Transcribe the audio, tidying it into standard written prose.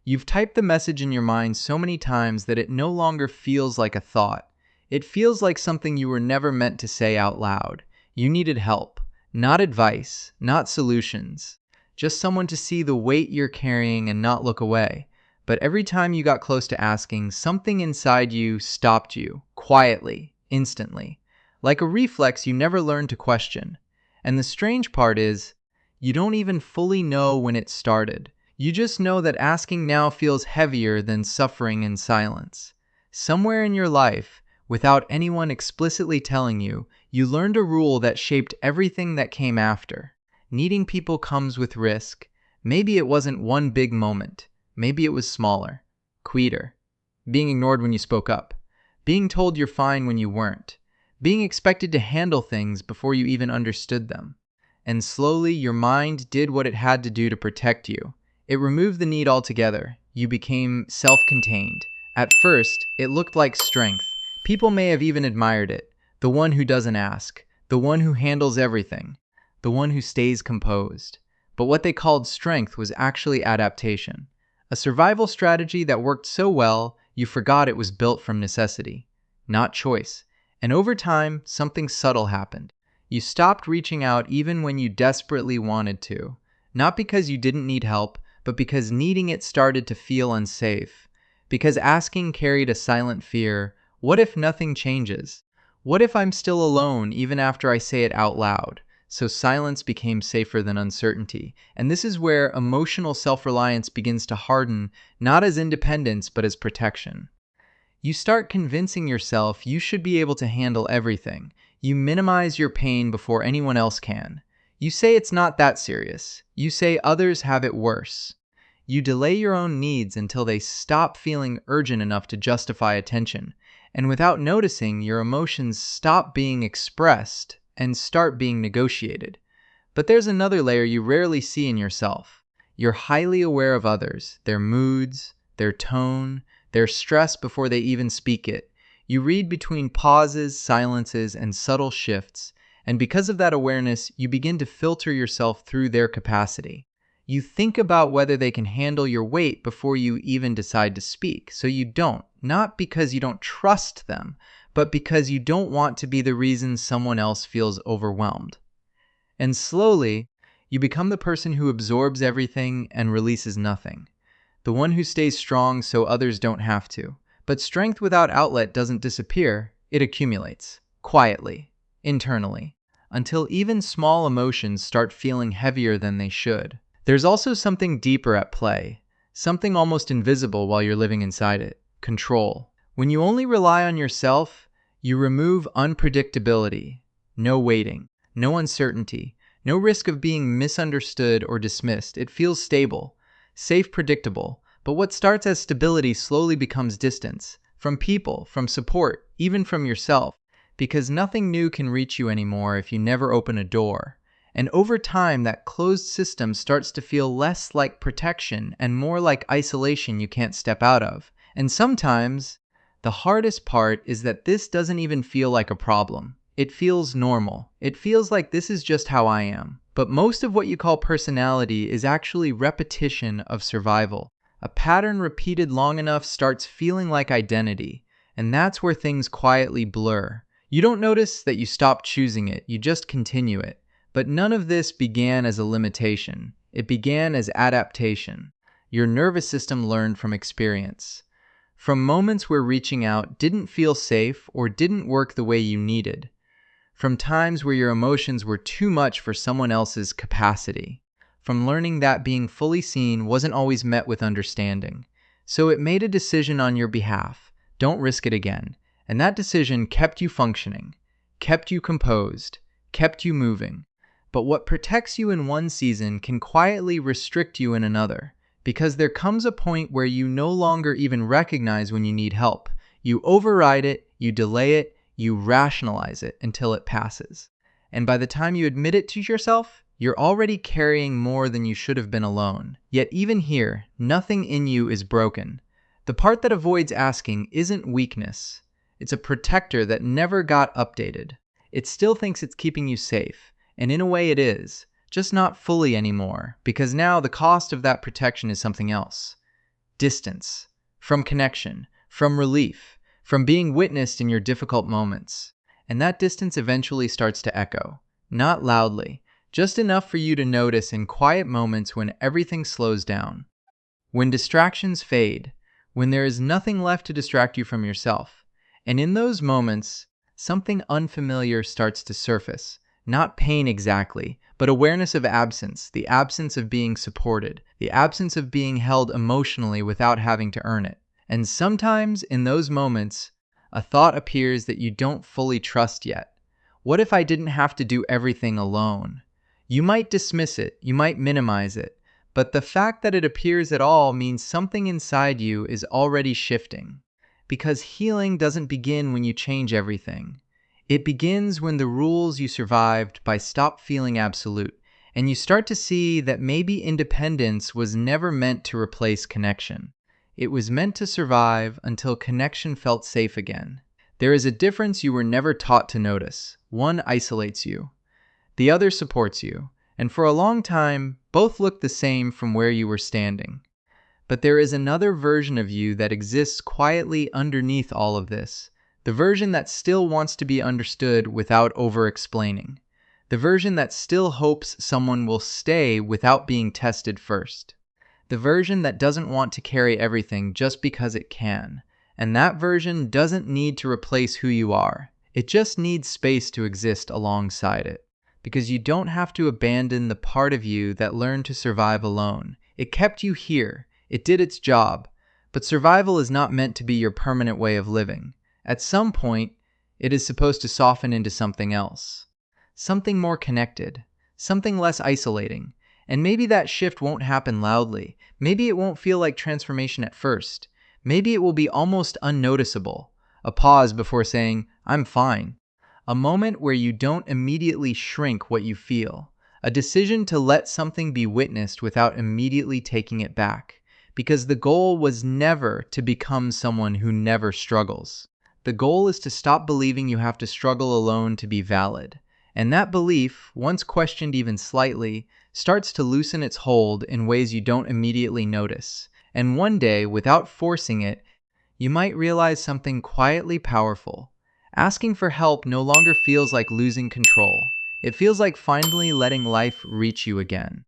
You've typed the message in your mind so many times that it no longer feels like a thought. It feels like something you were never meant to say out loud. You needed help, not advice, not solutions, just someone to see the weight you're carrying and not look away. But every time you got close to asking, something inside you stopped you, quietly, instantly. Like a reflex you never learned to question. And the strange part is, you don't even fully know when it started. You just know that asking now feels heavier than suffering in silence. Somewhere in your life, without anyone explicitly telling you, you learned a rule that shaped everything that came after. Needing people comes with risk. Maybe it wasn't one big moment. Maybe it was smaller, quieter. Being ignored when you spoke up. Being told you're fine when you weren't. Being expected to handle things before you even understood them. And slowly your mind did what it had to do to protect you. It removed the need altogether. You became self-contained. At first, it looked like strength. People may have even admired it. The one who doesn't ask. The one who handles everything. The one who stays composed. But what they called strength was actually adaptation. A survival strategy that worked so well, you forgot it was built from necessity, not choice. And over time, something subtle happened. You stopped reaching out even when you desperately wanted to. Not because you didn't need help, but because needing it started to feel unsafe. Because asking carried a silent fear. What if nothing changes? What if I'm still alone even after I say it out loud? So silence became safer than uncertainty. And this is where emotional self-reliance begins to harden, not as independence, but as protection. You start convincing yourself you should be able to handle everything. You minimize your pain before anyone else can. You say it's not that serious. You say others have it worse. You delay your own needs until they stop feeling urgent enough to justify attention. And without noticing, your emotions stop being expressed and start being negotiated. But there's another layer you rarely see in yourself. You're highly aware of others, their moods, their tone, their stress before they even speak it. You read between pauses, silences, and subtle shifts, and because of that awareness, you begin to filter yourself through their capacity. You think about whether they can handle your weight before you even decide to speak, so you don't, not because you don't trust them, but because you don't want to be the reason someone else feels overwhelmed. And slowly, you become the person who absorbs everything and releases nothing. The one who stays strong so others don't have to. But strength without outlet doesn't disappear, it accumulates, quietly, internally, until even small emotions start feeling heavier than they should. There's also something deeper at play, something almost invisible while you're living inside it: control. When you only rely on yourself, you remove unpredictability, no waiting, no uncertainty, no risk of being misunderstood or dismissed. It feels stable, safe, predictable. But what starts as stability slowly becomes distance, from people, from support, even from yourself, because nothing new can reach you anymore if you never open a door. And over time, that closed system starts to feel less like protection and more like isolation you can't step out of. And sometimes, the hardest part is that this doesn't even feel like a problem. It feels normal. It feels like this is just how I am. But most of what you call personality is actually repetition of survival. A pattern repeated long enough starts feeling like identity, and that's where things quietly blur. You don't notice that you stop choosing it, you just continue it. But none of this began as a limitation. It began as adaptation. Your nervous system learned from experience. From moments where reaching out didn't feel safe or didn't work the way you needed. From times where your emotions were too much for someone else's capacity. From learning that being fully seen wasn't always met with understanding. So it made a decision on your behalf. Don't risk it again. And that decision kept you functioning, kept you composed, kept you moving. But what protects you in one season can quietly restrict you in another. Because there comes a point where you no longer even recognize when you need help. You override it, you delay it, you rationalize it until it passes. And by the time you admit it to yourself, you're already carrying more than you should have been alone. Yet even here, nothing in you is broken. The part that avoids asking isn't weakness. It's a protector that never got updated. It still thinks it's keeping you safe. And in a way it is. Just not fully anymore. Because now the cost of that protection is something else. distance, from connection, from relief, from being witnessed in your difficult moments. And that distance eventually starts to echo, not loudly, just enough for you to notice in quiet moments when everything slows down. When distractions fade, when there is nothing left to distract you from yourself. And in those moments, something unfamiliar starts to surface. Not pain exactly, but awareness of absence, the absence of being supported, the absence of being held emotionally without having to earn it. And sometimes, in those moments, a thought appears that you don't fully trust yet. What if I didn't have to do everything alone? You might dismiss it, you might minimize it, but the fact that it appears at all means something inside you is already shifting. Because healing doesn't begin when you change everything. It begins when the rules you survived by stop feeling absolute, and you start to see that maybe independence was never meant to replace connection. It was meant to survive until connection felt safe again. There is a difference you were never taught to notice. One isolates you. The other supports you. And for a long time, both looked the same from where you were standing. But there is another version of you that exists quietly underneath all of this. The version that still wants to be understood without over-explaining. The version that still hopes someone will stay without being tested first. The version that doesn't want to carry everything just because it can. And that version doesn't need to replace who you are. It just needs space to exist alongside it. Because you don't have to abandon the part of you that learned to survive alone. It kept you here. It did its job. But survival is not meant to be your permanent way of living. At some point, it is supposed to soften into something else. Something more connected. Something less isolating. And maybe that shift won't happen loudly. Maybe it won't feel like transformation at first. Maybe it will be almost unnoticeable. A pause before saying, I'm fine. A moment where you don't immediately shrink what you feel. A decision to let something be witnessed without immediately taking it back. Because the goal was never to become someone who never struggles. The goal is to stop believing you have to struggle alone to be valid. And that belief, once questioned even slightly, starts to loosen its hold in ways you don't immediately notice. And one day, without forcing it, you might realize something quietly powerful. Asking for help no longer feels like losing control. It feels like finally letting life reach you again.